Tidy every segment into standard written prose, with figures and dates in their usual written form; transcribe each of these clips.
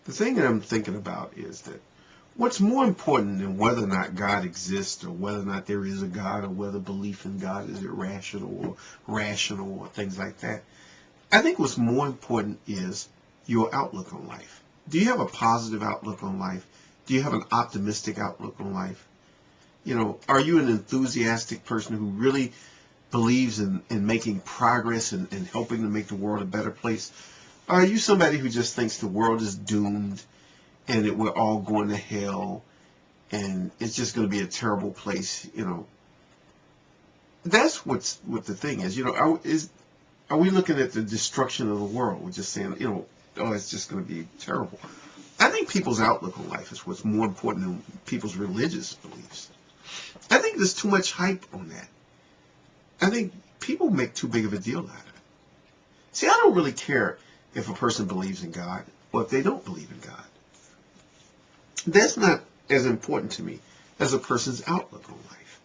The thing that I'm thinking about is that what's more important than whether or not God exists or whether or not there is a God or whether belief in God is irrational or rational or things like that. I think what's more important is your outlook on life. Do you have a positive outlook on life? Do you have an optimistic outlook on life? Are you an enthusiastic person who really believes in making progress and helping to make the world a better place? Or are you somebody who just thinks the world is doomed and that we're all going to hell and it's just going to be a terrible place? That's what the thing is. Are we looking at the destruction of the world? We're just saying, oh, it's just going to be terrible. I think people's outlook on life is what's more important than people's religious beliefs. I think there's too much hype on that. I think people make too big of a deal out of it. See, I don't really care if a person believes in God or if they don't believe in God. That's not as important to me as a person's outlook on life.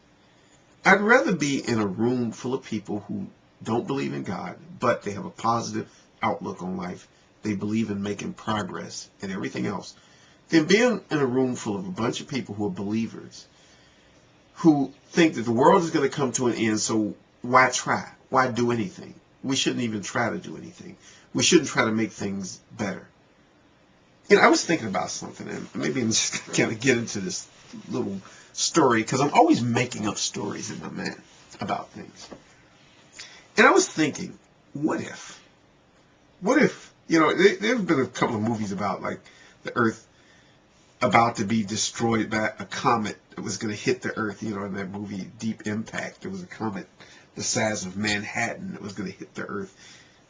I'd rather be in a room full of people who don't believe in God, but they have a positive outlook on life. They believe in making progress and everything else, than being in a room full of a bunch of people who are believers, who think that the world is going to come to an end, so why try? Why do anything? We shouldn't even try to do anything. We shouldn't try to make things better. I was thinking about something, and maybe I'm just going to get into this little story, because I'm always making up stories in my mind about things. And I was thinking, what if? What if, there have been a couple of movies about, like, the Earth about to be destroyed by a comet that was going to hit the Earth. In that movie, Deep Impact, there was a comet the size of Manhattan that was going to hit the Earth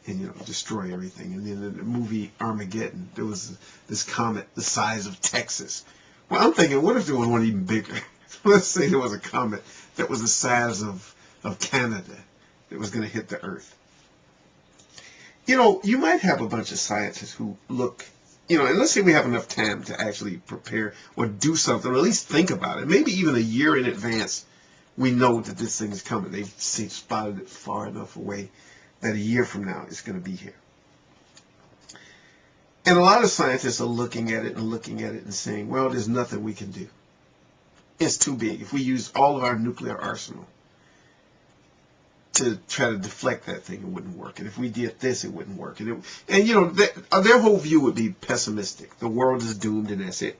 and, destroy everything. And then in the movie Armageddon, there was this comet the size of Texas. Well, I'm thinking, what if there was one even bigger? Let's say there was a comet that was the size of Canada that was going to hit the Earth. You might have a bunch of scientists who look, and let's say we have enough time to actually prepare or do something, or at least think about it. Maybe even a year in advance, we know that this thing is coming. They've spotted it far enough away that a year from now it's going to be here. And a lot of scientists are looking at it and saying, well, there's nothing we can do. It's too big. If we use all of our nuclear arsenal to try to deflect that thing, it wouldn't work. And if we did this, it wouldn't work. And their whole view would be pessimistic. The world is doomed, and that's it.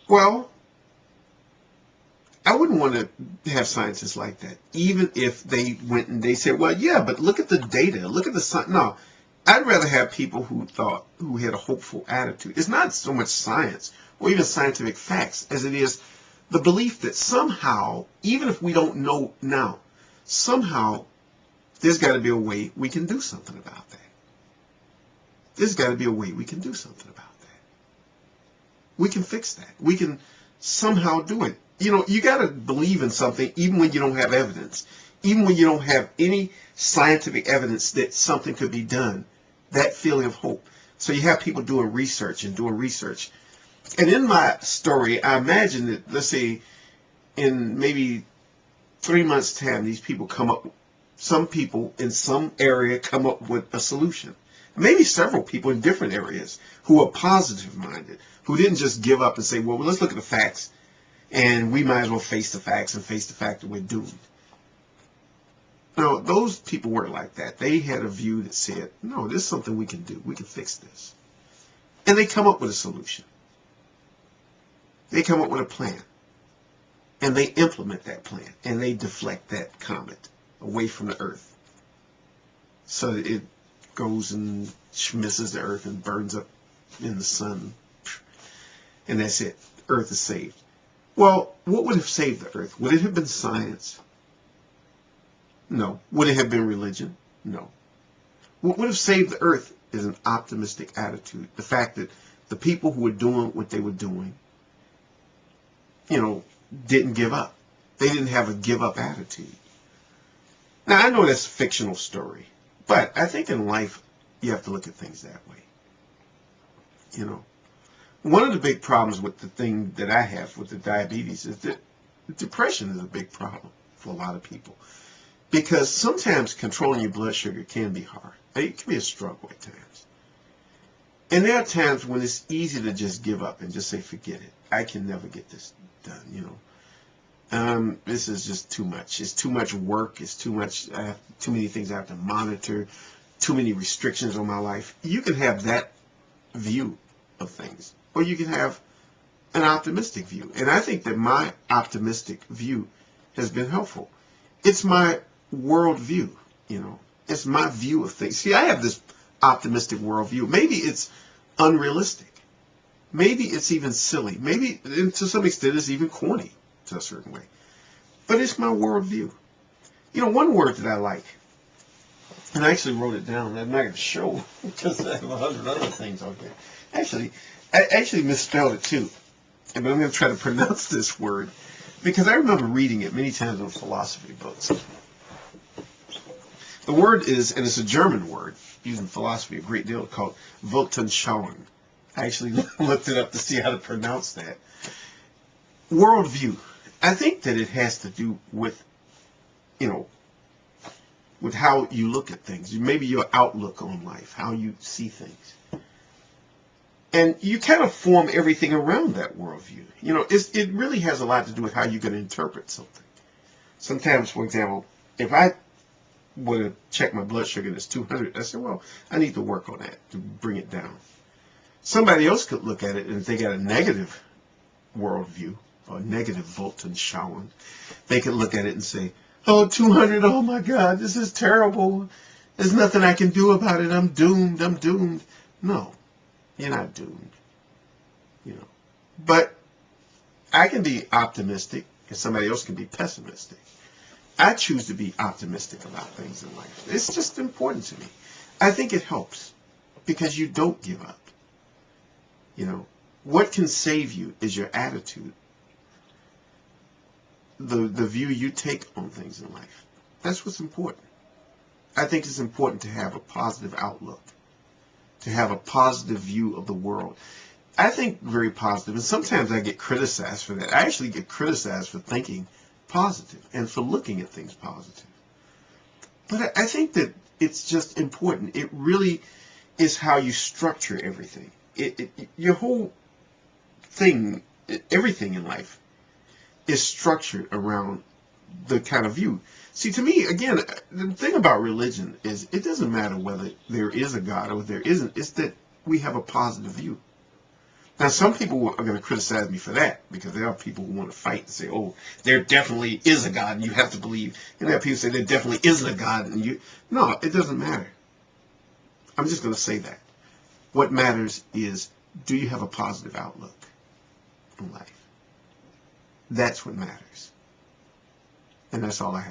Well, I wouldn't want to have scientists like that, even if they went and they said, well, yeah, but look at the data, look at the science. No, I'd rather have people who had a hopeful attitude. It's not so much science or even scientific facts as it is the belief that somehow, even if we don't know now, somehow there's got to be a way we can do something about that. There's got to be a way we can do something about that. We can fix that. We can somehow do it. You got to believe in something even when you don't have evidence, even when you don't have any scientific evidence that something could be done, that feeling of hope. So you have people doing research. And in my story, I imagine that, let's say, in maybe 3 months' time, some people in some area come up with a solution. Maybe several people in different areas who are positive-minded, who didn't just give up and say, well, let's look at the facts, and we might as well face the facts and face the fact that we're doomed. No, those people weren't like that. They had a view that said, no, there's something we can do. We can fix this. And they come up with a solution. They come up with a plan. And they implement that plan. And they deflect that comet away from the Earth, so that it goes and misses the Earth and burns up in the sun. And that's it. Earth is saved. Well, what would have saved the Earth? Would it have been science? No. Would it have been religion? No. What would have saved the Earth is an optimistic attitude. The fact that the people who were doing what they were doing, didn't give up. They didn't have a give up attitude. Now, I know that's a fictional story, but I think in life you have to look at things that way. One of the big problems with the thing that I have with the diabetes is that depression is a big problem for a lot of people. Because sometimes controlling your blood sugar can be hard. It can be a struggle at times. And there are times when it's easy to just give up and just say, forget it. I can never get this done, This is just too much. It's too much work. It's too much. I have too many things I have to monitor. Too many restrictions on my life. You can have that view of things, or you can have an optimistic view. And I think that my optimistic view has been helpful. It's my worldview, It's my view of things. See, I have this optimistic worldview. Maybe it's unrealistic. Maybe it's even silly. Maybe, and to some extent, it's even corny to a certain way. But it's my worldview. One word that I like, and I actually wrote it down. I'm not going to show because I have 100 other things on here. I actually misspelled it too. But I'm going to try to pronounce this word because I remember reading it many times in philosophy books. The word is, and it's a German word, used in philosophy a great deal, called Weltanschauung. I actually looked it up to see how to pronounce that. Worldview. I think that it has to do with, with how you look at things. Maybe your outlook on life, how you see things. And you kind of form everything around that worldview. It really has a lot to do with how you're going to interpret something. Sometimes, for example, if I were to check my blood sugar and it's 200, I say, well, I need to work on that to bring it down. Somebody else could look at it, and if they got a negative worldview or negative Weltanschauung, they could look at it and say, oh, 200, oh my God, this is terrible. There's nothing I can do about it. I'm doomed. No, you're not doomed. But I can be optimistic and somebody else can be pessimistic. I choose to be optimistic about things in life. It's just important to me. I think it helps because you don't give up. What can save you is your attitude, the view you take on things in life. That's what's important. I think it's important to have a positive outlook, to have a positive view of the world. I think very positive, and sometimes I get criticized for that. I actually get criticized for thinking positive and for looking at things positive. But I think that it's just important. It really is how you structure everything. Your whole thing, everything in life is structured around the kind of view. See, to me, again, the thing about religion is it doesn't matter whether there is a God or there isn't. It's that we have a positive view. Now, some people are going to criticize me for that because there are people who want to fight and say, oh, there definitely is a God and you have to believe. And there are people who say there definitely isn't a God. And no, it doesn't matter. I'm just going to say that. What matters is, do you have a positive outlook on life? That's what matters. And that's all I have to say.